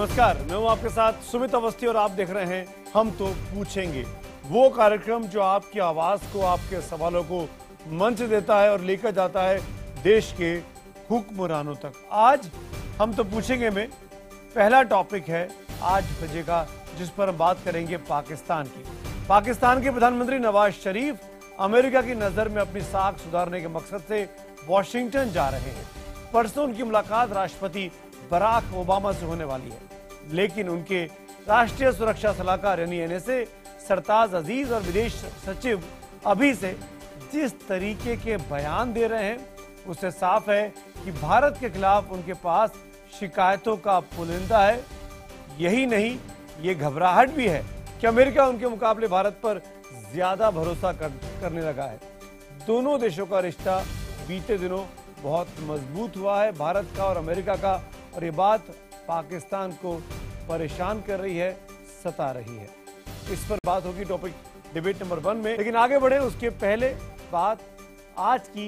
नमस्कार, मैं हूं आपके साथ सुमित अवस्थी और आप देख रहे हैं हम तो पूछेंगे, वो कार्यक्रम जो आपकी आवाज को, आपके सवालों को मंच देता है और लेकर जाता है देश के हुक्मरानों तक। आज हम तो पूछेंगे में पहला टॉपिक है 8 बजे का, जिस पर हम बात करेंगे पाकिस्तान की। पाकिस्तान के प्रधानमंत्री नवाज शरीफ अमेरिका की नजर में अपनी साख सुधारने के मकसद से वॉशिंगटन जा रहे हैं। परसों उनकी मुलाकात राष्ट्रपति बराक ओबामा से होने वाली है, लेकिन उनके राष्ट्रीय सुरक्षा सलाहकार यानी एनएसए सरताज अजीज और विदेश सचिव अभी से जिस तरीके के बयान दे रहे हैं, उससे साफ है कि भारत के खिलाफ उनके पास शिकायतों का पुलिंदा है। यही नहीं, ये घबराहट भी है कि अमेरिका उनके मुकाबले भारत पर ज्यादा भरोसा करने लगा है। दोनों देशों का रिश्ता बीते दिनों बहुत मजबूत हुआ है, भारत का और अमेरिका का, और ये बात पाकिस्तान को परेशान कर रही है, सता रही है। इस पर बात होगी टॉपिक डिबेट नंबर 1 में, लेकिन आगे बढ़े उसके पहले बात आज की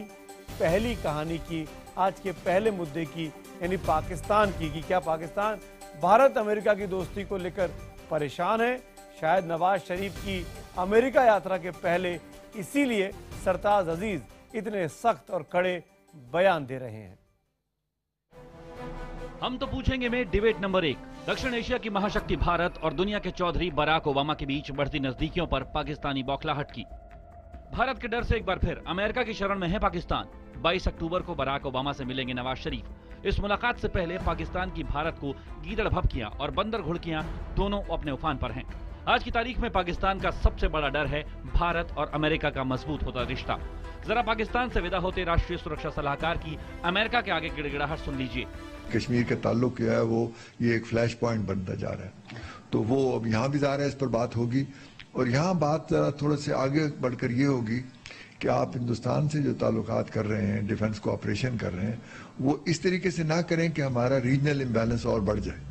पहली कहानी की, आज के पहले मुद्दे की, यानी पाकिस्तान की, कि क्या पाकिस्तान भारत अमेरिका की दोस्ती को लेकर परेशान है। शायद नवाज शरीफ की अमेरिका यात्रा के पहले इसीलिए सरताज अजीज इतने सख्त और कड़े बयान दे रहे हैं। हम तो पूछेंगे में डिबेट नंबर 1, दक्षिण एशिया की महाशक्ति भारत और दुनिया के चौधरी बराक ओबामा के बीच बढ़ती नजदीकियों पर पाकिस्तानी बौखलाहट की। भारत के डर से एक बार फिर अमेरिका की शरण में है पाकिस्तान। 22 अक्टूबर को बराक ओबामा से मिलेंगे नवाज शरीफ। इस मुलाकात से पहले पाकिस्तान की भारत को गीदड़ भभकियां और बंदर घुड़कियां दोनों अपने उफान पर हैं। आज की तारीख में पाकिस्तान का सबसे बड़ा डर है भारत और अमेरिका का मजबूत होता रिश्ता। जरा पाकिस्तान से विदा होते राष्ट्रीय सुरक्षा सलाहकार की अमेरिका के आगे गिड़गिड़ाहट सुन लीजिए। कश्मीर के ताल्लुक क्या है, वो ये एक फ्लैश पॉइंट बनता जा रहा है, तो वो अब यहाँ भी जा रहा है, इस पर बात होगी। और यहाँ बात थोड़े से आगे बढ़कर ये होगी कि आप हिंदुस्तान से जो ताल्लुकात कर रहे हैं, डिफेंस कोऑपरेशन कर रहे हैं, वो इस तरीके से ना करें कि हमारा रीजनल इम्बैलेंस और बढ़ जाए।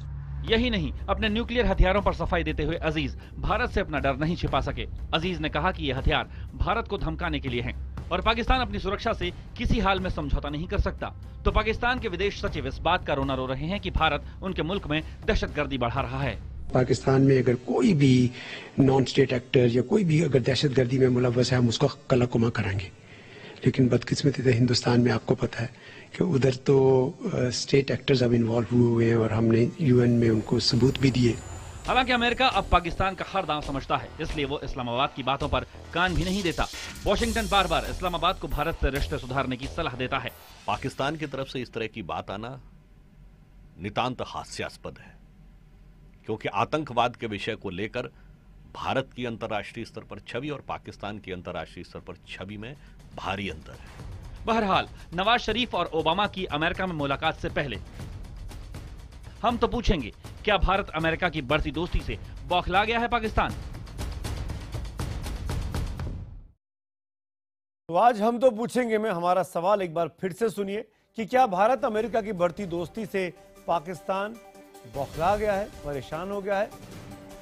यही नहीं, अपने न्यूक्लियर हथियारों पर सफाई देते हुए अजीज भारत से अपना डर नहीं छिपा सके। अजीज ने कहा कि ये हथियार भारत को धमकाने के लिए हैं और पाकिस्तान अपनी सुरक्षा से किसी हाल में समझौता नहीं कर सकता। तो पाकिस्तान के विदेश सचिव इस बात का रोना रो रहे हैं कि भारत उनके मुल्क में दहशतगर्दी बढ़ा रहा है। पाकिस्तान में अगर कोई भी नॉन स्टेट एक्टर या कोई भी अगर दहशतगर्दी में मुलव्वस है, हम उसको कलाकुमा कराएंगे। लेकिन बदकिस्मती से हिंदुस्तान में आपको पता है कि उधर तो स्टेट एक्टर्स अब इन्वॉल्व हुए हैं और हमने यूएन में उनको सबूत भी दिए। हालांकि अमेरिका अब पाकिस्तान का हर दांव समझता है, इसलिए वो इस्लामाबाद की बातों पर कान भी नहीं देता। वॉशिंगटन बार बार इस्लामाबाद को भारत से रिश्ते सुधारने की सलाह देता है। पाकिस्तान की तरफ से इस तरह की बात आना नितांत हास्यास्पद है, क्योंकि आतंकवाद के विषय को लेकर भारत की अंतर्राष्ट्रीय स्तर पर छवि और पाकिस्तान की अंतर्राष्ट्रीय स्तर पर छवि में भारी अंतर है। बहरहाल, नवाज शरीफ और ओबामा की अमेरिका में मुलाकात से पहले हम तो पूछेंगे, क्या भारत अमेरिका की बढ़ती दोस्ती से बौखला गया है पाकिस्तान? तो आज हम तो पूछेंगे में हमारा सवाल एक बार फिर से सुनिए कि क्या भारत अमेरिका की बढ़ती दोस्ती से पाकिस्तान बौखला गया है, परेशान हो गया है?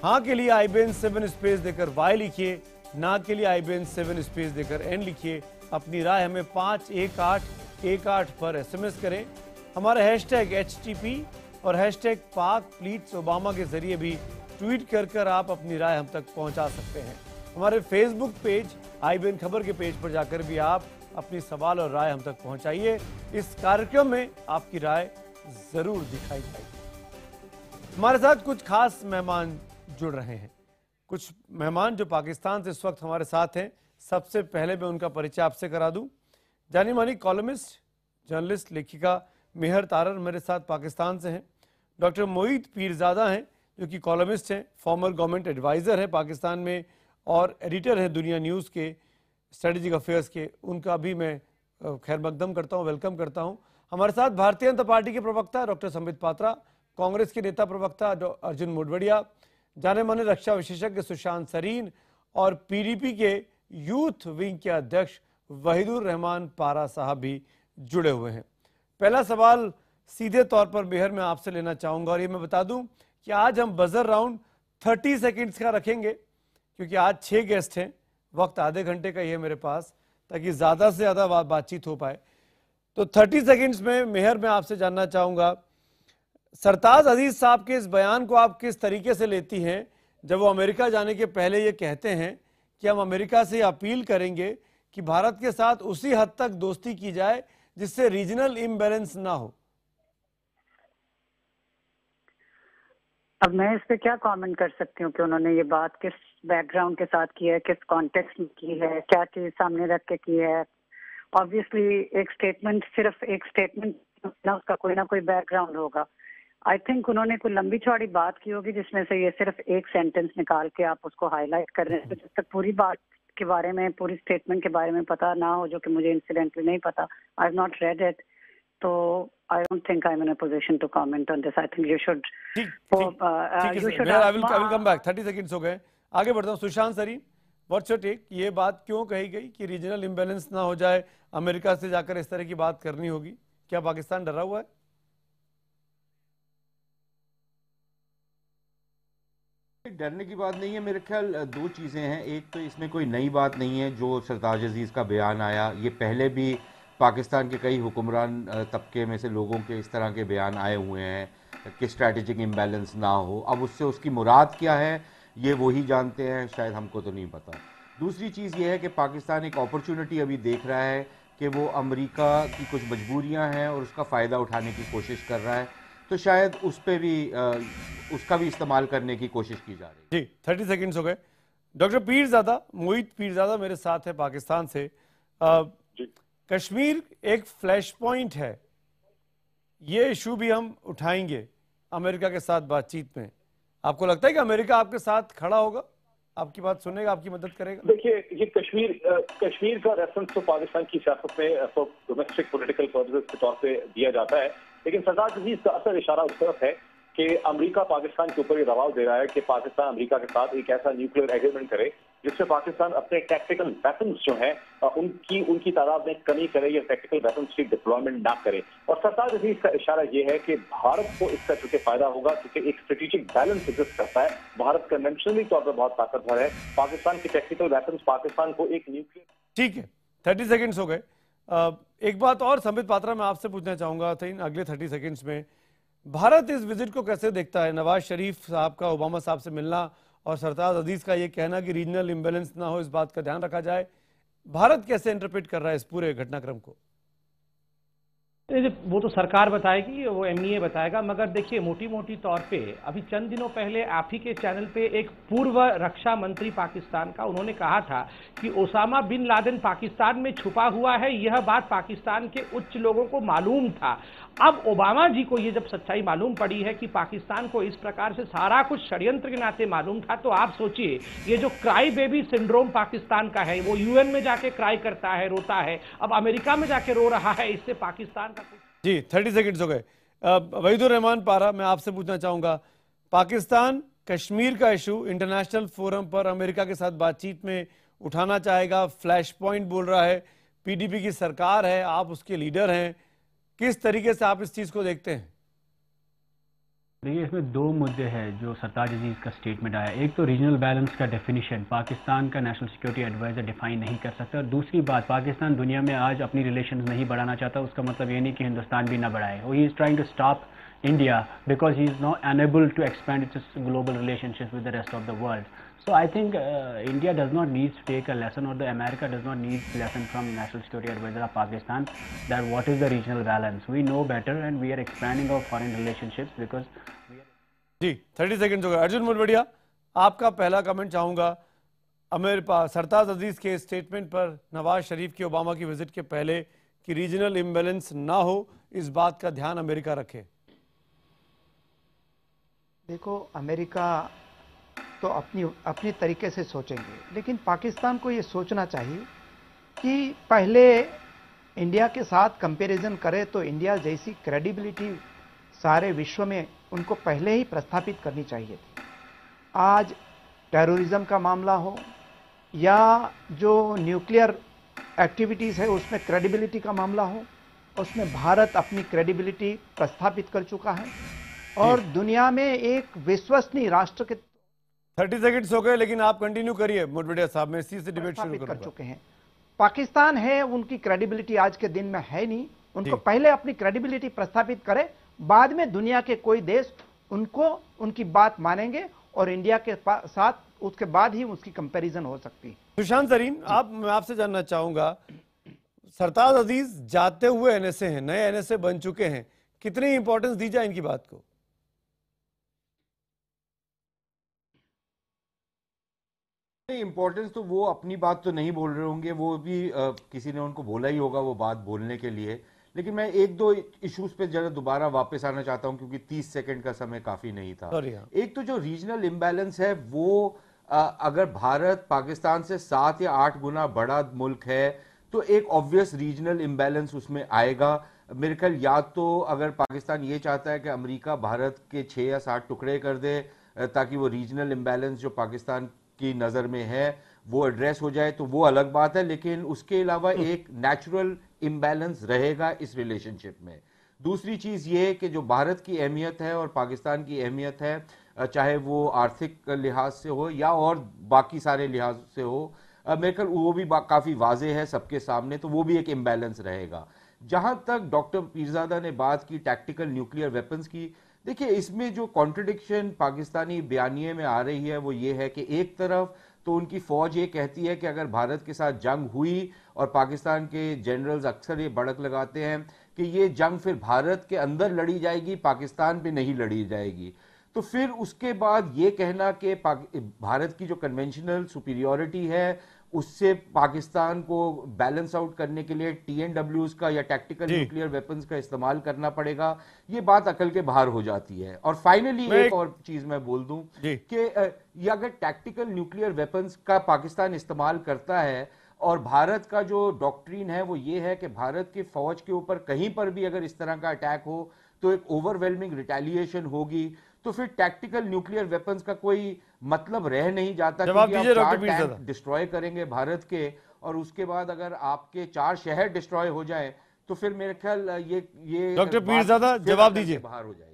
हाँ के लिए IBN 7 स्पेस देकर Y लिखिए, ना के लिए IBN 7 स्पेस देकर N लिखिए। अपनी राय हमें 51818 पर SMS करें। हमारा हैशटैग HTP और हैशटैग पाक प्लीट्स ओबामा के जरिए भी ट्वीट कर आप अपनी राय हम तक पहुंचा सकते हैं। हमारे फेसबुक पेज IBN खबर के पेज पर जाकर भी आप अपनी सवाल और राय हम तक पहुंचाइए। इस कार्यक्रम में आपकी राय जरूर दिखाई जाएगी। हमारे साथ कुछ खास मेहमान जुड़ रहे हैं, कुछ मेहमान जो पाकिस्तान से इस वक्त हमारे साथ हैं। सबसे पहले मैं उनका परिचय आपसे करा दूं। जानी मानी कॉलमिस्ट, जर्नलिस्ट, लेखिका मेहर तारर मेरे साथ पाकिस्तान से हैं। डॉक्टर मोईद पीरजादा हैं जो कि कॉलमिस्ट हैं, फॉर्मर गवर्नमेंट एडवाइज़र हैं पाकिस्तान में और एडिटर हैं दुनिया न्यूज़ के स्ट्रेटेजिक अफेयर्स के। उनका भी मैं खैर मकदम करता हूँ, वेलकम करता हूँ। हमारे साथ भारतीय जनता पार्टी के प्रवक्ता डॉक्टर संबित पात्रा, कांग्रेस के नेता प्रवक्ता अर्जुन मोढवाडिया, जाने माने रक्षा विशेषज्ञ सुशांत सरीन और PDP के यूथ विंग के अध्यक्ष वहीदुर रहमान पारा साहब भी जुड़े हुए हैं। पहला सवाल सीधे तौर पर मेहर मैं आपसे लेना चाहूंगा और ये मैं बता दूं कि आज हम बजर राउंड 30 सेकंड्स का रखेंगे, क्योंकि आज 6 गेस्ट हैं, वक्त आधे घंटे का ही है मेरे पास, ताकि ज़्यादा से ज़्यादा बातचीत हो पाए। तो 30 सेकंड्स में मेहर मैं आपसे जानना चाहूँगा, सरताज अजीज साहब के इस बयान को आप किस तरीके से लेती हैं, जब वो अमेरिका जाने के पहले ये कहते हैं कि हम अमेरिका से अपील करेंगे कि भारत के साथ उसी हद तक दोस्ती की जाए जिससे रीजनल इम्बैलेंस ना हो? अब मैं इस पे क्या कमेंट कर सकती हूँ कि उन्होंने ये बात किस बैकग्राउंड के साथ की है, किस कॉन्टेक्स्ट में की है, क्या चीज सामने रख के की है। ऑब्वियसली एक स्टेटमेंट सिर्फ एक स्टेटमेंट ना, उसका कोई ना कोई बैकग्राउंड होगा। आई थिंक उन्होंने कोई लंबी चौड़ी बात की होगी जिसमें से ये सिर्फ एक सेंटेंस निकाल के आप उसको हाईलाइट कर रहे हैं। तो जब तक पूरी बात के बारे में, पूरी स्टेटमेंट के बारे में पता ना हो, जो कि मुझे इंसिडेंटली नहीं पता, I have not read it, तो I don't think I am in a position to comment on this. I think you should I will come back. 30 seconds हो गए, आगे बढ़ता हूं। Sushant Sareen, what's your take? ये बात क्यों कही गई कि रीजनल इम्बैलेंस ना हो जाए, अमेरिका से जाकर इस तरह की बात करनी होगी? क्या पाकिस्तान डरा हुआ है? डरने की बात नहीं है। मेरे ख्याल दो चीज़ें हैं। एक तो इसमें कोई नई बात नहीं है जो सरताज अजीज़ का बयान आया, ये पहले भी पाकिस्तान के कई हुक्मरान तबके में से लोगों के इस तरह के बयान आए हुए हैं कि स्ट्रैटेजिक इम्बैलेंस ना हो। अब उससे उसकी मुराद क्या है ये वही जानते हैं, शायद हमको तो नहीं पता। दूसरी चीज़ ये है कि पाकिस्तान एक अपॉर्चुनिटी अभी देख रहा है कि वो अमेरिका की कुछ मजबूरियां हैं और उसका फ़ायदा उठाने की कोशिश कर रहा है, तो शायद उस पर भी उसका भी इस्तेमाल करने की कोशिश की जा रही है। जी, 30 सेकंड्स हो गए। डॉक्टर पीरजादा, मोहित पीरजादा मेरे साथ है पाकिस्तान से। कश्मीर एक फ्लैश पॉइंट है, ये इशू भी हम उठाएंगे अमेरिका के साथ बातचीत में। आपको लगता है कि अमेरिका आपके साथ खड़ा होगा, आपकी बात सुनेगा, आपकी मदद करेगा? देखिए, ये कश्मीर का रेफरेंस तो पाकिस्तान की सियासत में डोमेस्टिक पॉलिटिकल पर्पसेस के तौर पे दिया जाता है, लेकिन सरदार अजीज का असल इशारा उस तरफ है कि अमेरिका पाकिस्तान के ऊपर ये दबाव दे रहा है कि पाकिस्तान अमेरिका के साथ एक ऐसा न्यूक्लियर एग्रीमेंट करे जिससे पाकिस्तान अपने टैक्टिकल वेपन्स जो हैं उनकी तादाद में कमी करे या टैक्टिकल वेपन्स की डिप्लॉयमेंट ना करे। और सरदार अजीज का इशारा ये है कि भारत को इसका चूंकि फायदा होगा, क्योंकि एक स्ट्रेटेजिक बैलेंस एग्जिस्ट करता है। भारत कन्वेंशनली तौर पर बहुत ताकतवर है, पाकिस्तान के टैक्टिकल वेपन्स पाकिस्तान को एक न्यूक्लियर। ठीक है, 30 सेकंड्स हो गए। एक बात और संबित पात्रा मैं आपसे पूछना चाहूंगा था इन अगले 30 सेकंड्स में, भारत इस विजिट को कैसे देखता है? नवाज शरीफ साहब का ओबामा साहब से मिलना और सरताज अजीज का ये कहना कि रीजनल इम्बैलेंस ना हो, इस बात का ध्यान रखा जाए, भारत कैसे इंटरप्रेट कर रहा है इस पूरे घटनाक्रम को? वो तो सरकार बताएगी, वो एमईए बताएगा, मगर देखिए मोटी मोटी तौर पे अभी चंद दिनों पहले आप ही के चैनल पे एक पूर्व रक्षा मंत्री पाकिस्तान का, उन्होंने कहा था कि ओसामा बिन लादेन पाकिस्तान में छुपा हुआ है। यह बात पाकिस्तान के उच्च लोगों को मालूम था। अब ओबामा जी को ये जब सच्चाई मालूम पड़ी है कि पाकिस्तान को इस प्रकार से सारा कुछ षड्यंत्र के नाते मालूम था, तो आप सोचिए ये जो क्राई बेबी सिंड्रोम पाकिस्तान का है, वो यूएन में जाके क्राई करता है, रोता है, अब अमेरिका में जाके रो रहा है, इससे पाकिस्तान का कुछ। जी, 30 सेकंड्स हो गए। वहीदुर रहमान पारा, मैं आपसे पूछना चाहूंगा, पाकिस्तान कश्मीर का इशू इंटरनेशनल फोरम पर अमेरिका के साथ बातचीत में उठाना चाहेगा, फ्लैश पॉइंट बोल रहा है, पीडीपी की सरकार है, आप उसके लीडर हैं, किस तरीके से आप इस चीज को देखते हैं? देखिए, इसमें दो मुद्दे हैं जो सरताज अजीज का स्टेटमेंट आया। एक तो रीजनल बैलेंस का डेफिनेशन पाकिस्तान का नेशनल सिक्योरिटी एडवाइजर डिफाइन नहीं कर सकता, और दूसरी बात, पाकिस्तान दुनिया में आज अपनी रिलेशंस नहीं बढ़ाना चाहता। उसका मतलब ये नहीं कि हिंदुस्तान भी ना बढ़ाए। He is trying to stop India because he is not unable to expand its global relationships with the rest of the world. So I think India does not need to take a lesson, or the America does not need lesson from National Security Advisor of Pakistan that what is the regional balance. We know better and we are expanding our foreign relationships because we are... जी, 30 second हो गए। अर्जुन मुलवड़िया, आपका पहला comment चाहूंगा America सरताज अजीज के statement पर नवाज शरीफ की Obama की विजिट के पहले कि रीजनल इम्बैलेंस ना हो, इस बात का ध्यान अमेरिका रखे। देखो, अमेरिका तो अपनी तरीके से सोचेंगे, लेकिन पाकिस्तान को ये सोचना चाहिए कि पहले इंडिया के साथ कंपैरिजन करें तो इंडिया जैसी क्रेडिबिलिटी सारे विश्व में उनको पहले ही प्रस्थापित करनी चाहिए थी। आज टेररिज्म का मामला हो या जो न्यूक्लियर एक्टिविटीज़ है उसमें क्रेडिबिलिटी का मामला हो, उसमें भारत अपनी क्रेडिबिलिटी प्रस्थापित कर चुका है और दुनिया में एक विश्वसनीय राष्ट्र के 30 सेकंड्स हो गए, लेकिन आप कंटिन्यू करिए मुलवड़िया साहब, मैं इसी से डिबेट शुरू कर चुके हैं। पाकिस्तान है, उनकी क्रेडिबिलिटी आज के दिन में है नहीं, उनको पहले अपनी क्रेडिबिलिटी प्रस्थापित करे, बाद में दुनिया के कोई देश उनको उनकी बात मानेंगे और इंडिया के साथ उसके बाद ही उसकी कंपैरिजन हो सकती है। सुशांत सरीन, मैं आपसे जानना चाहूंगा, सरताज अजीज जाते हुए एनएसए हैं, नए एनएसए बन चुके हैं, कितनी इंपॉर्टेंस दी जाए इनकी बात को? इंपॉर्टेंस तो वो अपनी बात तो नहीं बोल रहे होंगे, वो भी किसी ने उनको बोला ही होगा वो बात बोलने के लिए। लेकिन मैं एक दो इश्यूज पे जरा दोबारा वापस आना चाहता हूं क्योंकि 30 सेकंड का समय काफी नहीं था। एक तो जो रीजनल इम्बैलेंस है वो अगर भारत पाकिस्तान से 7 या 8 गुना बड़ा मुल्क है तो एक ऑब्वियस रीजनल इम्बैलेंस उसमें आएगा। मेरे ख्याल या तो अगर पाकिस्तान ये चाहता है कि अमेरिका भारत के 6 या 7 टुकड़े कर दे ताकि वो रीजनल इम्बैलेंस जो पाकिस्तान की नजर में है वो एड्रेस हो जाए तो वो अलग बात है, लेकिन उसके अलावा एक नेचुरल इम्बैलेंस रहेगा इस रिलेशनशिप में। दूसरी चीज ये कि जो भारत की अहमियत है और पाकिस्तान की अहमियत है, चाहे वो आर्थिक लिहाज से हो या और बाकी सारे लिहाज से हो, मेरे ख्याल वो भी काफी वाजे है सबके सामने, तो वो भी एक इम्बैलेंस रहेगा। जहां तक डॉक्टर पीरजादा ने बात की टैक्टिकल न्यूक्लियर वेपन्स की, देखिए इसमें जो कॉन्ट्रडिक्शन पाकिस्तानी बयानिए में आ रही है वो ये है कि एक तरफ तो उनकी फौज ये कहती है कि अगर भारत के साथ जंग हुई, और पाकिस्तान के जनरल्स अक्सर ये भड़क लगाते हैं कि ये जंग फिर भारत के अंदर लड़ी जाएगी, पाकिस्तान पे नहीं लड़ी जाएगी, तो फिर उसके बाद ये कहना कि भारत की जो कन्वेंशनल सुपीरियोरिटी है उससे पाकिस्तान को बैलेंस आउट करने के लिए TNWs का या टैक्टिकल न्यूक्लियर वेपन्स का इस्तेमाल करना पड़ेगा, ये बात अकल के बाहर हो जाती है। और फाइनली एक और चीज मैं बोल दूं कि ये अगर टैक्टिकल न्यूक्लियर वेपन्स का पाकिस्तान इस्तेमाल करता है और भारत का जो डॉक्ट्रीन है वो ये है कि भारत की फौज के ऊपर कहीं पर भी अगर इस तरह का अटैक हो तो एक ओवरवेलमिंग रिटेलिएशन होगी, तो फिर टैक्टिकल न्यूक्लियर वेपन्स का कोई मतलब रह नहीं जाता, क्योंकि आप 4 टैंक डिस्ट्रॉय करेंगे भारत के और उसके बाद अगर आपके 4 शहर डिस्ट्रॉय हो जाए तो फिर मेरे ख्याल ये डॉक्टर पीरजादा जवाब दीजिए। बाहर हो जाएगी।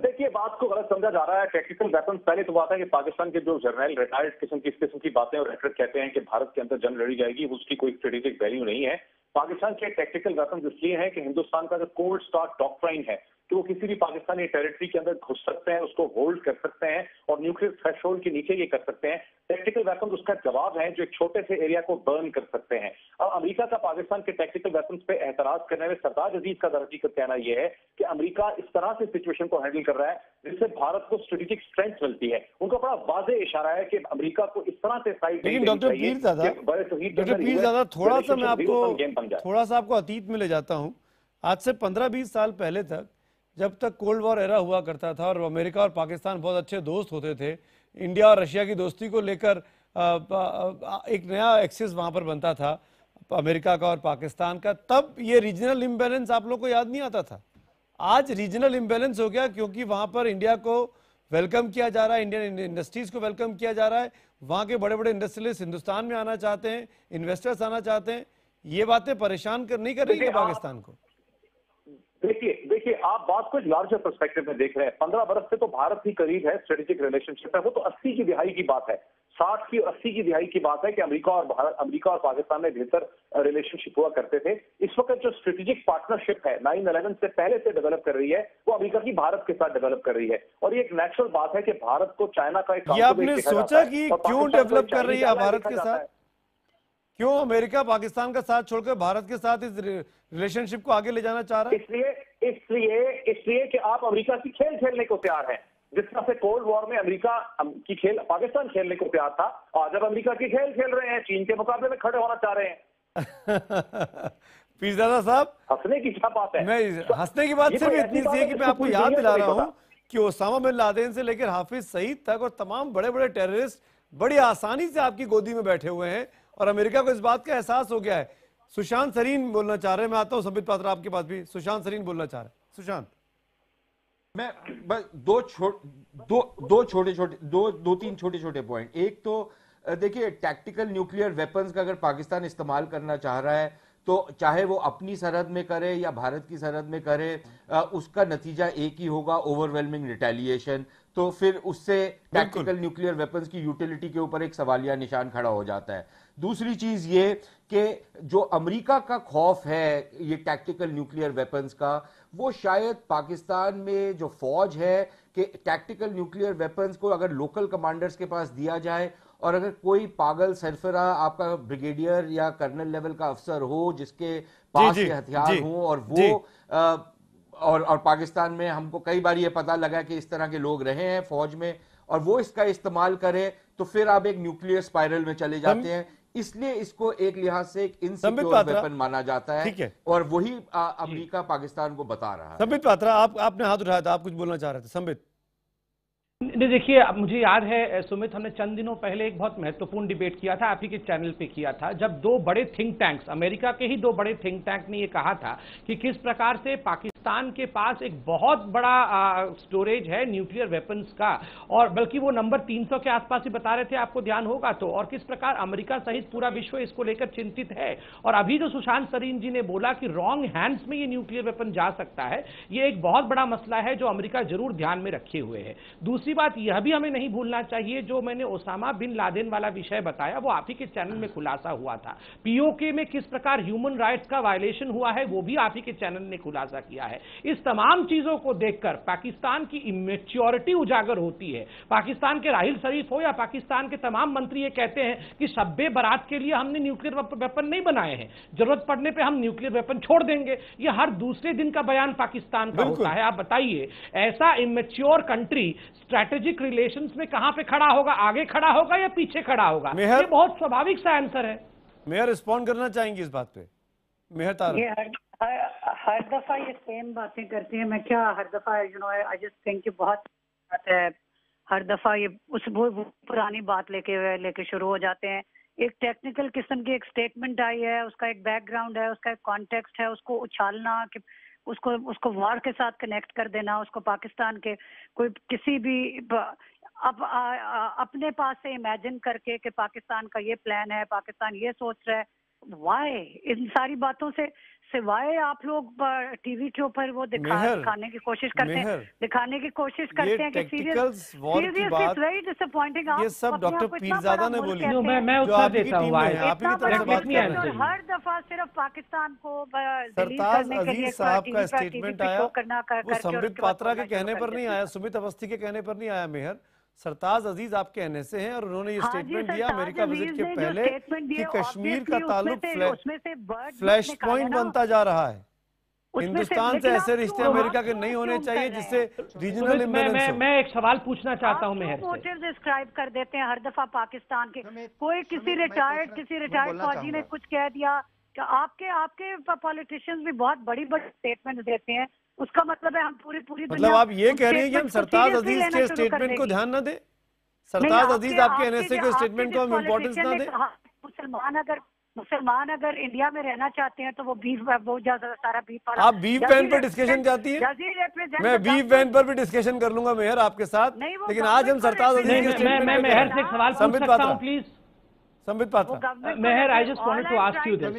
देखिए, बात को गलत समझा जा रहा है। टेक्निकल वेपन्स, पहले तो बात है कि पाकिस्तान के जो जर्नल रिटायर्ड किस्म की बातें और रेटरिक कहते हैं कि भारत के अंदर जंग लड़ी जाएगी, उसकी कोई स्ट्रेटेजिक वैल्यू नहीं है। पाकिस्तान के टेक्निकल वेपन्स इसलिए हैं कि हिंदुस्तान का जो कोल्ड स्टार्ट डॉक्ट्राइन है कि वो किसी भी पाकिस्तानी टेरिटरी के अंदर घुस सकते हैं, उसको होल्ड कर सकते हैं और न्यूक्लियर थ्रेशोल्ड के नीचे ये कर सकते हैं। टेक्निकल वेपन्स उसका जवाब है जो एक छोटे से एरिया को बर्न कर सकते हैं। अब अमेरिका का पाकिस्तान के टेक्निकल वेपन्स पे एतराज करने में सरताज अजीज का दरहकीकत कहना यह है कि अमेरिका इस तरह से सिचुएशन को हैंडल कर रहा है जिससे भारत को स्ट्रेटेजिक स्ट्रेंथ मिलती है। उनका बड़ा वाज़ेह इशारा है कि अमेरिका को इस तरह से साइड, लेकिन डॉक्टर पीरजादा थोड़ा सा मैं आपको अतीत में ले जाता हूं। आज से 15-20 साल पहले तक, जब तक कोल्ड वॉर एरा हुआ करता था और अमेरिका और पाकिस्तान बहुत अच्छे दोस्त होते थे, इंडिया और रशिया की दोस्ती को लेकर एक नया एक्सिस वहां पर बनता था अमेरिका का और पाकिस्तान का, तब ये रीजनल इम्बैलेंस आप लोग को याद नहीं आता था। आज रीजनल इम्बैलेंस हो गया क्योंकि वहां पर इंडिया को वेलकम किया जा रहा है, इंडियन इंडस्ट्रीज को वेलकम किया जा रहा है, वहां के बड़े बड़े इंडस्ट्रियलिस्ट हिंदुस्तान में आना चाहते हैं, इन्वेस्टर्स आना चाहते हैं। ये बातें परेशान नहीं कर रही है पाकिस्तान को? देखिए, आप बात को एक लार्जर पर्सपेक्टिव में देख रहे हैं। 15 बरस से तो भारत ही करीब है, स्ट्रेटेजिक रिलेशनशिप है, वो तो 80 की दिहाई की बात है, 60 की 80 की दिहाई की बात है कि अमेरिका और पाकिस्तान में बेहतर रिलेशनशिप हुआ करते थे। इस वक्त जो स्ट्रेटेजिक पार्टनरशिप है 9/11 से पहले से डेवलप कर रही है, वो अमेरिका की भारत के साथ डेवलप कर रही है। और ये एक नेचुरल बात है कि भारत को चाइना का एक, ये आपने सोचा कि क्यों डेवलप कर रही है भारत के साथ? क्यों अमेरिका पाकिस्तान का साथ छोड़कर भारत के साथ इस रिलेशनशिप को आगे ले जाना चाह रहा है? इसलिए कि आप अमेरिका की खेल खेलने को तैयार हैं। जिस तरह से कोल्ड वॉर में अमेरिका की खेल पाकिस्तान खेलने को तैयार था, और जब अमेरिका की खेल खेल रहे हैं, चीन के मुकाबले में खड़े होना चाह रहे हैं। पीरजादा साहब, हंसने की क्या बात है? मैं हंसने की बात सिर्फ इतनी सी है कि मैं आपको याद दिला रहा हूं कि ओसामा बिन लादेन से लेकर हाफिज सईद तक और तमाम बड़े बड़े टेररिस्ट बड़ी आसानी से आपकी गोदी में बैठे हुए हैं और अमेरिका को इस बात का एहसास हो गया है। सुशांत सरीन बोलना चाह रहे हैं, मैं आता हूं संबित पात्रा आपके पास भी। सुशांत सरीन बोलना चाह रहे हैं। सुशांत, मैं बस दो तीन छोटे छोटे पॉइंट। एक तो देखिए, टैक्टिकल न्यूक्लियर वेपन्स का अगर पाकिस्तान इस्तेमाल करना चाह रहा है तो चाहे वो अपनी सरहद में करे या भारत की सरहद में करे, उसका नतीजा एक ही होगा, ओवरवेलमिंग रिटेलिएशन। तो फिर उससे टैक्टिकल न्यूक्लियर वेपन्स की यूटिलिटी के ऊपर एक सवालिया निशान खड़ा हो जाता है। दूसरी चीज ये कि जो अमेरिका का खौफ है ये टैक्टिकल न्यूक्लियर वेपन्स का, वो शायद पाकिस्तान में जो फौज है कि टैक्टिकल न्यूक्लियर वेपन्स को अगर लोकल कमांडर्स के पास दिया जाए और अगर कोई पागल सरफरा आपका ब्रिगेडियर या कर्नल लेवल का अफसर हो जिसके पास ये हथियार हो और वो और पाकिस्तान में हमको कई बार ये पता लगा कि इस तरह के लोग रहे हैं फौज में और वो इसका इस्तेमाल करे तो फिर आप एक न्यूक्लियर स्पाइरल में चले जाते हैं। इसलिए इसको एक लिहाज से एक इनसिक्योर वेपन माना जाता है और वही अमेरिका पाकिस्तान को बता रहा है। संबित पात्रा, आपने हाथ उठाया था, आप कुछ बोलना चाह रहे थे। संबित, देखिए, मुझे याद है सुमित, हमने चंद दिनों पहले एक बहुत महत्वपूर्ण डिबेट किया था, आप ही के चैनल पे किया था, जब दो बड़े थिंक टैंक्स, अमेरिका के ही दो बड़े थिंक टैंक ने ये कहा था कि किस प्रकार से पाकिस्तान के पास एक बहुत बड़ा स्टोरेज है न्यूक्लियर वेपन्स का, और बल्कि वो नंबर 300 के आसपास ही बता रहे थे, आपको ध्यान होगा तो, और किस प्रकार अमेरिका सहित पूरा विश्व इसको लेकर चिंतित है। और अभी जो सुशांत सरीन जी ने बोला कि रॉन्ग हैंड्स में ये न्यूक्लियर वेपन जा सकता है, ये एक बहुत बड़ा मसला है जो अमेरिका जरूर ध्यान में रखे हुए है। दूसरी बात यह भी हमें नहीं भूलना चाहिए, जो मैंने ओसामा बिन लादेन वाला विषय बताया वो आप ही के चैनल में खुलासा हुआ था। पीओके में किस प्रकार ह्यूमन राइट्स का वायलेशन हुआ है वो भी आप ही के चैनल ने खुलासा किया है। इस तमाम चीजों को देखकर पाकिस्तान की इमेच्योरिटी उजागर होती है। पाकिस्तान के राहिल शरीफ हो या पाकिस्तान के तमाम मंत्री ये कहते हैं कि शब्बे बारात के लिए हमने न्यूक्लियर वेपन नहीं बनाए हैं, जरूरत पड़ने पर हम न्यूक्लियर वेपन छोड़ देंगे। ये हर दूसरे दिन का बयान पाकिस्तान का होता है। आप बताइए, ऐसा इमेच्योर कंट्री स्ट्रैटेजिक रिलेशंस में कहां पे खड़ा होगा? आगे खड़ा होगा या पीछे खड़ा होगा? ये बहुत स्वाभाविक सा आंसर है। मेयर रिस्पॉन्ड करना चाहेंगे इस बात पे? मेहर तारा, ये हर दफा ये सेम बातें करती है। मैं क्या हर दफा आई जस्ट थिंक कि बहुत बात है, हर दफा ये वो पुरानी बात लेके शुरू हो जाते हैं। एक टेक्निकल किस्म की एक स्टेटमेंट आई है, उसका एक बैकग्राउंड है, उसका एक कॉन्टेक्स्ट है, उसको उछालना कि उसको वार के साथ कनेक्ट कर देना, उसको पाकिस्तान के कोई किसी भी अब अपने पास से इमेजिन करके कि पाकिस्तान का ये प्लान है, पाकिस्तान ये सोच रहा है। वाई इन सारी बातों से सिवाय आप लोग टीवी के ऊपर वो दिखाने की कोशिश करते हैं, कि सीरियसली वेरी डिसअपॉइंटिंग। ये सब डॉक्टर पीरजादा ने बोली। मैं उत्तर देता हूँ। हर दफा सिर्फ पाकिस्तान को सरताज अजीज साहब का स्टेटमेंट आया, वो संबित पात्रा के कहने पर नहीं आया, सुमित अवस्थी के कहने पर नहीं आया मेहर, सरताज अजीज आप कहने से हैं और उन्होंने ये स्टेटमेंट दिया अमेरिका विजिट के पहले कि कश्मीर का ताल्लुक फ्लैश पॉइंट बनता जा रहा है। हिंदुस्तान से ऐसे रिश्ते अमेरिका के नहीं होने चाहिए जिससे रीजनल इम्बैलेंस हो। मैं एक सवाल पूछना चाहता हूं मेहर से। मोटिव्स डिस्क्राइब कर देते हैं हर दफा पाकिस्तान के। कोई किसी रिटायर्ड फौजी ने कुछ कह दिया कि आपके पॉलिटिशियंस भी बहुत बड़ी स्टेटमेंट देते हैं, उसका मतलब है हम पूरी मतलब आप ये कह रहे हैं कि हम सरताज अजीज के स्टेटमेंट को ध्यान न दें? सरताज अजीज आपके एनएसए के स्टेटमेंट को हम इम्पोर्टेंस न दें? मुसलमान अगर इंडिया में रहना चाहते हैं तो वो सारा बीफ आप बीफ वैन पर डिस्कशन चाहती हैं? मैं बीफ वैन पर भी डिस्कशन कर लूंगा मेहर आपके साथ, लेकिन आज हम सरताज अजीज के स्टेटमेंट मैं मेहर से एक सवाल पूछ सकता हूं please? Sambit Patra, Mehar, I just wanted to ask you this.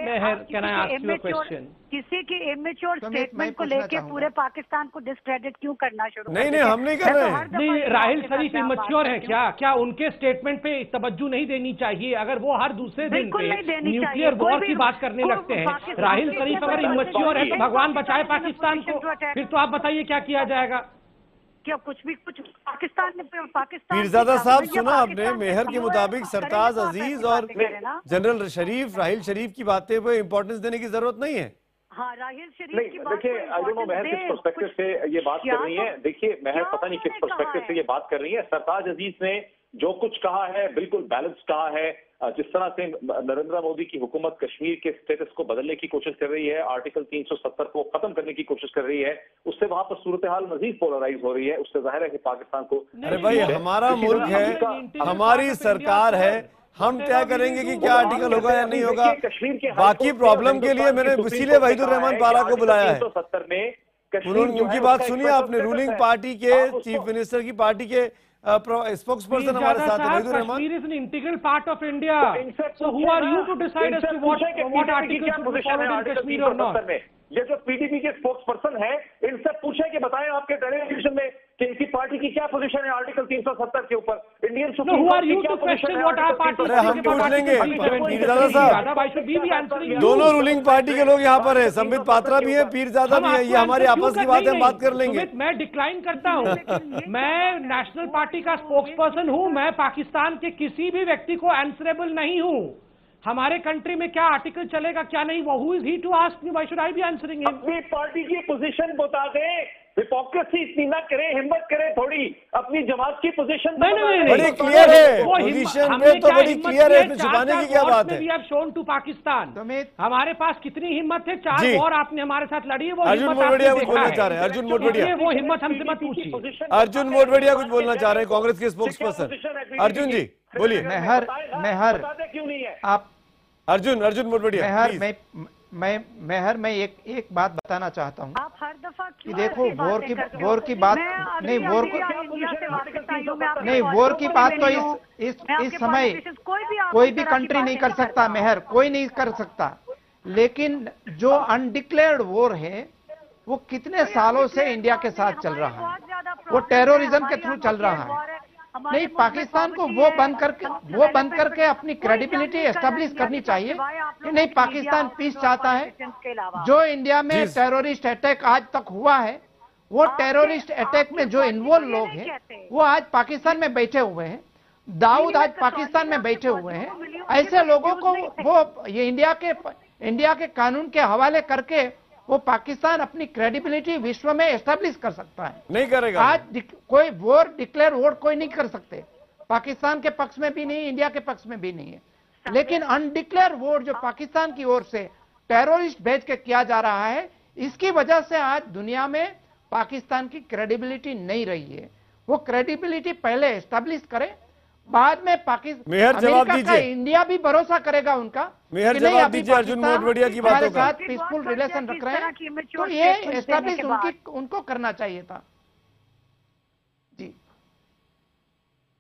Mehar, can I ask you a question? किसी की इमेच्योर स्टेटमेंट को लेके पूरे पाकिस्तान को डिस्क्रेडिट क्यों करना शुरू? नहीं, हम नहीं कर रहे हैं। नहीं, राहिल शरीफ इमेच्योर है क्या उनके स्टेटमेंट पे तवज्जो नहीं देनी चाहिए? अगर वो हर दूसरे दिन पे न्यूक्लियर वॉर की बात करने लगते हैं, राहिल शरीफ अगर इमेच्योर है तो भगवान बचाए पाकिस्तान को, फिर तो आप बताइए क्या किया जाएगा? क्या कुछ पाकिस्तान पीरजादा साहब, सुना आपने मेहर के मुताबिक सरताज अजीज और जनरल शरीफ, राहिल शरीफ की बातें पे इम्पोर्टेंस देने की जरूरत नहीं है। हाँ, राहिल शरीफ की बात, देखिए, आई डोंट नो महर किस पर्सपेक्टिव से ये बात कर रही है। देखिए महर पता नहीं किस पर्सपेक्टिव से ये बात कर रही है। सरताज अजीज ने जो कुछ कहा है बिल्कुल बैलेंस कहा है। जिस तरह से नरेंद्र मोदी की हुकूमत कश्मीर के स्टेटस को बदलने की कोशिश कर रही है, आर्टिकल 370 को खत्म करने की कोशिश कर रही है, उससे वहां पर सूरत हाल मजीद पोलराइज हो रही है। उससे जाहिर है कि पाकिस्तान को, अरे भाई हमारा मुल्क है, हमारी सरकार है, हम तय करेंगे कि क्या आर्टिकल होगा या नहीं होगा। बाकी प्रॉब्लम के लिए मैंने इसीलिए वहीदुर रहमान पारा को बुलाया है। 370 में उनकी बात सुनिए आपने, रूलिंग पार्टी के चीफ मिनिस्टर की पार्टी के स्पोक्सपर्सन हमारे साथ है Wahidur Rahman. Kashmir is an integral part of India. So who are you to decide as to what articles should be followed in Kashmir or not? ये जो पीडीपी के spokes person है, इनसे पूछे कि बताएं आपके टेलीविजन में कि इनकी पार्टी की क्या पोजीशन है आर्टिकल 370 के ऊपर, इंडियन सुप्रीम कोर्ट की क्या पोजीशन है। हम पूछ लेंगे पीरजादा साहब, दोनों रूलिंग पार्टी के लोग यहाँ पर है, संबित पात्रा भी है, पीरजादा भी है, ये हमारी आपस की बात है, हम बात कर लेंगे। मैं डिक्लाइन करता हूँ, मैं नेशनल पार्टी का स्पोक्स पर्सन हूँ, मैं पाकिस्तान के किसी भी व्यक्ति को आंसरेबल नहीं हूँ। हमारे कंट्री में क्या आर्टिकल चलेगा क्या नहीं, वो who is he to ask me, why should I be answering him. अपनी पार्टी की पोजीशन बता दें, हिपोक्रेसी इतनी ना करें, हिम्मत करें थोड़ी, अपनी जमात की पोजीशन बड़ी क्लियर है, पोजीशन में तो बड़ी क्लियर है, इसमें छुपाने की क्या बात है। We have shown to Pakistan, हमारे पास कितनी हिम्मत है, 4 और आपने हमारे साथ लड़ी है, वो अर्जुन मोटवाडिया कुछ बोलना चाह रहे हैं, अर्जुन मोटवाडिया, वो हिम्मत हमसे मत पूछिए। अर्जुन मोटवाडिया कुछ बोलना चाह रहे हैं, कांग्रेस के स्पोक्स पर्सन। अर्जुन जी बोलिए। मेहर क्यों नहीं है आप अर्जुन मोटवाडिया, मैं एक बात बताना चाहता हूँ। आप हर दफा कि देखो वॉर की बात नहीं, वॉर की बात तो इस समय कोई भी कंट्री नहीं कर सकता, मेहर कोई नहीं कर सकता, लेकिन जो अनडिक्लेयर्ड वॉर है वो कितने सालों से इंडिया के साथ चल रहा है, वो टेररिज्म के थ्रू चल रहा है। नहीं, पाकिस्तान को वो बंद करके अपनी क्रेडिबिलिटी एस्टेब्लिश करनी चाहिए कि नहीं, पाकिस्तान पीस चाहता है। जो इंडिया में टेररिस्ट अटैक आज तक हुआ है, वो टेररिस्ट अटैक में जो इन्वॉल्व लोग हैं वो आज पाकिस्तान में बैठे हुए हैं, दाऊद आज पाकिस्तान में बैठे हुए हैं। ऐसे लोगों को वो ये इंडिया के कानून के हवाले करके वो पाकिस्तान अपनी क्रेडिबिलिटी विश्व में एस्टेब्लिश कर सकता है, नहीं करेगा। आज कोई वॉर डिक्लेयर वॉर कोई नहीं कर सकते, पाकिस्तान के पक्ष में भी नहीं, इंडिया के पक्ष में भी नहीं है। लेकिन अनडिक्लेयर वॉर जो पाकिस्तान की ओर से टेररिस्ट भेज के किया जा रहा है, इसकी वजह से आज दुनिया में पाकिस्तान की क्रेडिबिलिटी नहीं रही है। वो क्रेडिबिलिटी पहले एस्टेब्लिश करे, बाद में मेहर जवाब दीजिए, इंडिया भी भरोसा करेगा उनका। मेहर जवाब दीजिए अर्जुन मोटवाडिया की बातों का। पीसफुल रिलेशन रख रहे हैं, तो ये एस्टेब्लिश उनको करना चाहिए था। जी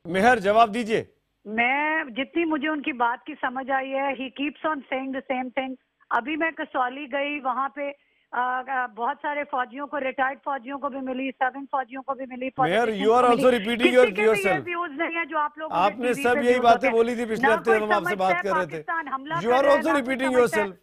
मेहर जवाब दीजिए। मैं जितनी मुझे उनकी बात की समझ आई है, he keeps on saying the same thing. अभी मैं कसौली गई, वहां पे बहुत सारे फौजियों को, रिटायर्ड फौजियों को भी मिली, सर्विंग फौजियों को भी मिली। मेयर you are also repeating yourself. नहीं है जो आप लोग, आपने सब यही बातें बोली थी पिछले हफ्ते जब हम आपसे बात कर रहे थे। You are also repeating yourself,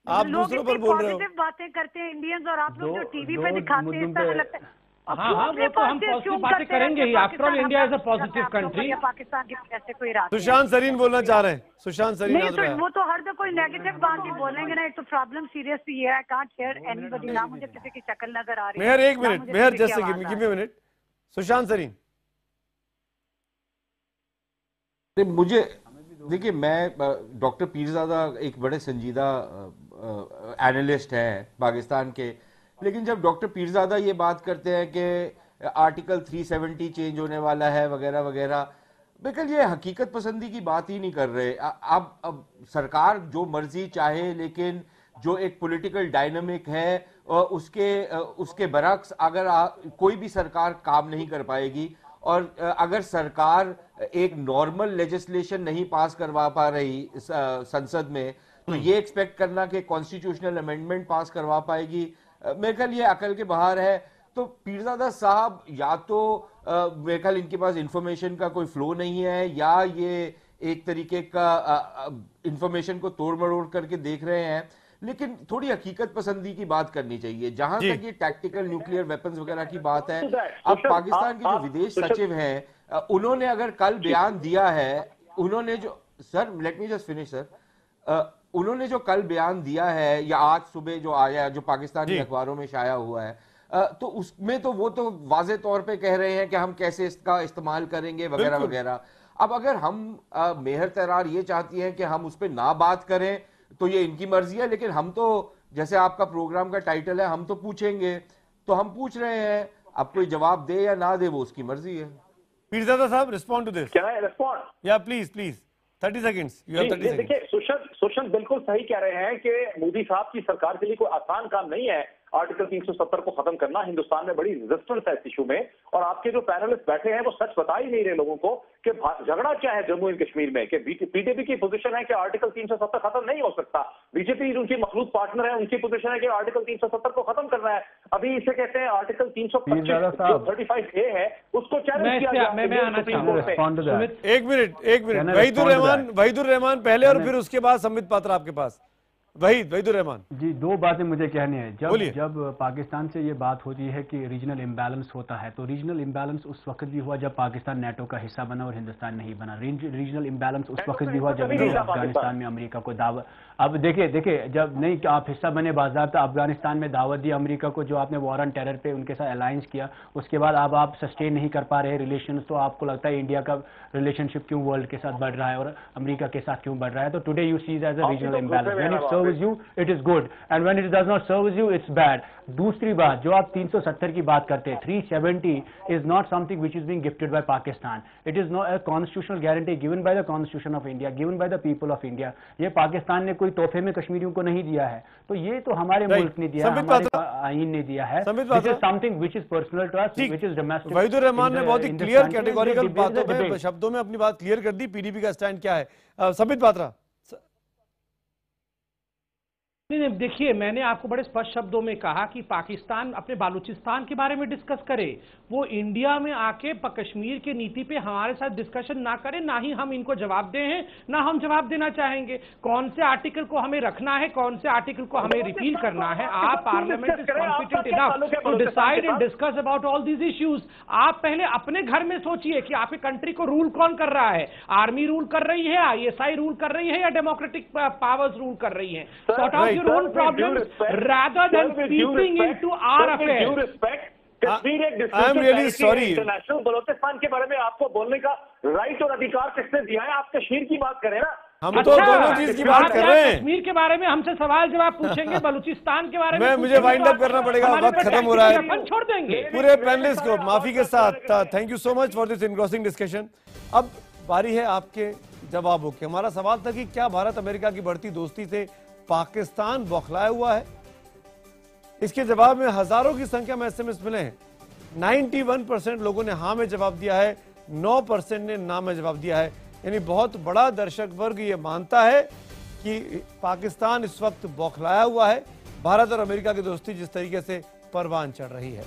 आप दूसरों पर बोल रहे हो। बातें करते हैं इंडियंस, और आप लोग जो टीवी पे दिखाते हैं, ऐसा लगता है। हाँ, वो तो हम पॉजिटिव बातें करेंगे ही। After all India is a positive country. Pakistan की ऐसे कोई रात सुशांत सरीन बोलना चाह रहे हैं। सुशांत सरीन वो तो हर दफा कोई नेगेटिव बात ही बोलेंगे ना, एक तो प्रॉब्लम सीरियस भी है। आई कांट हियर एनीबॉडी, ना मुझे किसी की शक्ल नजर आ रही है। मेहर एक minute, Mehar just give me a minute. Sushant Sareen, मुझे देखिए, मैं डॉक्टर पीरजादा एक बड़े संजीदा एनालिस्ट हैं पाकिस्तान के, लेकिन जब डॉक्टर पीरजादा ये बात करते हैं कि आर्टिकल 370 चेंज होने वाला है वगैरह वगैरह, बिल्कुल ये हकीकत पसंदी की बात ही नहीं कर रहे। अब सरकार जो मर्जी चाहे, लेकिन जो एक पॉलिटिकल डायनामिक है उसके बरक्स अगर कोई भी सरकार काम नहीं कर पाएगी, और अगर सरकार एक नॉर्मल लेजिस्लेशन नहीं पास करवा पा रही संसद में, तो ये एक्सपेक्ट करना कि कॉन्स्टिट्यूशनल अमेंडमेंट पास करवा पाएगी, मेरे ख्याल ये अकल के बाहर है। तो पीरजादा साहब या तो मेरे ख्याल इनके पास इंफॉर्मेशन का कोई फ्लो नहीं है, या ये एक तरीके का इंफॉर्मेशन को तोड़ मरोड़ करके देख रहे हैं, लेकिन थोड़ी हकीकत पसंदी की बात करनी चाहिए। जहां तक ये टैक्टिकल न्यूक्लियर वेपन्स वगैरह की बात है, अब पाकिस्तान के जो विदेश सचिव हैं, उन्होंने अगर कल बयान दिया है, उन्होंने जो, sir let me just finish sir, उन्होंने जो कल बयान दिया है या आज सुबह जो आया, जो पाकिस्तानी अखबारों में शाया हुआ है, तो उसमें तो वो तो वाजे तौर पे कह रहे हैं कि हम कैसे इसका इस्तेमाल करेंगे वगैरह वगैरह। अब अगर हम मेहर तरार ये चाहती हैं कि हम उस पर ना बात करें, तो ये इनकी मर्जी है, लेकिन हम तो, जैसे आपका प्रोग्राम का टाइटल है, हम तो पूछेंगे, तो हम पूछ रहे हैं। अब कोई जवाब दे या ना दे वो उसकी मर्जी है। पीरजादा साहब respond to this. Can I respond? या please 30 seconds, you have 30 seconds. देखिए, सुशांत बिल्कुल सही कह रहे हैं कि मोदी साहब की सरकार के लिए कोई आसान काम नहीं है आर्टिकल 370 को खत्म करना। हिंदुस्तान में बड़ी रेजिस्टेंस है इस इशू में, और आपके जो पैनलिस्ट बैठे हैं वो सच बता ही नहीं रहे लोगों को कि झगड़ा क्या है जम्मू एंड कश्मीर में। कि पीडीपी की पोजीशन है कि आर्टिकल 370 खत्म नहीं हो सकता, बीजेपी उनकी मखलूत पार्टनर है, उनकी पोजीशन है कि आर्टिकल 370 को खत्म करना है। अभी इसे कहते हैं आर्टिकल 325 जो 35A है उसको चैलेंज किया गया। मैं आना चाहूंगा। एक मिनट वहीदुर रहमान पहले और फिर उसके बाद संबित पात्रा आपके पास। वहीदुर रहमान जी, दो बातें मुझे कहनी है। जब पाकिस्तान से ये बात होती है कि रीजनल इम्बैलेंस होता है, तो रीजनल इम्बैलेंस उस वक्त भी हुआ जब पाकिस्तान नेटो का हिस्सा बना और हिंदुस्तान नहीं बना। रीजनल इम्बैलेंस उस वक्त भी हुआ जब अफगानिस्तान में अमेरिका को दावत, अब देखिए जब नहीं आप हिस्सा बने बाज़ाब्ता अफगानिस्तान में दावत दी अमेरिका को, जो आपने वॉर ऑन टेरर पे उनके साथ अलायंस किया, उसके बाद अब आप सस्टेन नहीं कर पा रहे रिलेशन, तो आपको लगता है इंडिया का रिलेशनशिप क्यों वर्ल्ड के साथ बढ़ रहा है और अमेरिका के साथ क्यों बढ़ रहा है। तो today you sees as a regional imbalance, when it serves you it is good and when it does not serves you it's bad. दूसरी बात, जो आप 370 की बात करते हैं, 370 is not something which is being gifted bye Pakistan, it is not a constitutional guarantee given by the constitution of India, given by the people of India. ये पाकिस्तान ने कोई तोहफे में कश्मीरियों को नहीं दिया है, तो ये तो हमारे मुल्क ने दिया, हमारे आईन ने दिया है, which is something which is personal to us, which is domestic. Waheedur Rahman ने बहुत ही क्लियर कैटेगोरिकल बातों में, शब्दों में अपनी बात क्लियर कर दी, पीडीपी का स्टैंड क्या है। संबित पात्रा। नहीं, देखिए मैंने आपको बड़े स्पष्ट शब्दों में कहा कि पाकिस्तान अपने बालूचिस्तान के बारे में डिस्कस करे, वो इंडिया में आके कश्मीर की नीति पे हमारे साथ डिस्कशन ना करे, ना ही हम इनको जवाब दे हैं, ना हम जवाब देना चाहेंगे। कौन से आर्टिकल को हमें रखना है, कौन से आर्टिकल को हमें रिपील करना है, आप parliament is competent enough to decide and discuss about all these issues. आप पहले अपने घर में सोचिए कि आपकी कंट्री को रूल कौन कर रहा है, आर्मी रूल कर रही है, ISI रूल कर रही है, या डेमोक्रेटिक पावर्स रूल कर रही है। Sort out your own problems rather than peeping into our affairs. Kashmir एक इंटरनेशनल बलोचिस्तान के बारे में आपको बोलने का राइट और अधिकार किसने दिया है? आप कश्मीर की बात करें ना, हम तो दोनों चीज की बात कर रहे हैं। कश्मीर के बारे में हमसे सवाल जवाब पूछेंगे, बलूचिस्तान के बारे में मुझे वाइंड अप करना पड़ेगा, वक्त खत्म हो रहा है। छोड़ देंगे पूरे पैनलिस्ट को माफी के साथ thank you so much for this engrossing discussion. अब बारी है आपके जवाबों की। हमारा सवाल था कि क्या भारत अमेरिका की बढ़ती दोस्ती से पाकिस्तान बौखलाया हुआ है? इसके जवाब में हजारों की संख्या में SMS मिले हैं। 91% लोगों ने हाँ में जवाब दिया है, 9% ने ना में जवाब दिया है। यानी बहुत बड़ा दर्शक वर्ग ये मानता है कि पाकिस्तान इस वक्त बौखलाया हुआ है। भारत और अमेरिका की दोस्ती जिस तरीके से परवान चढ़ रही है।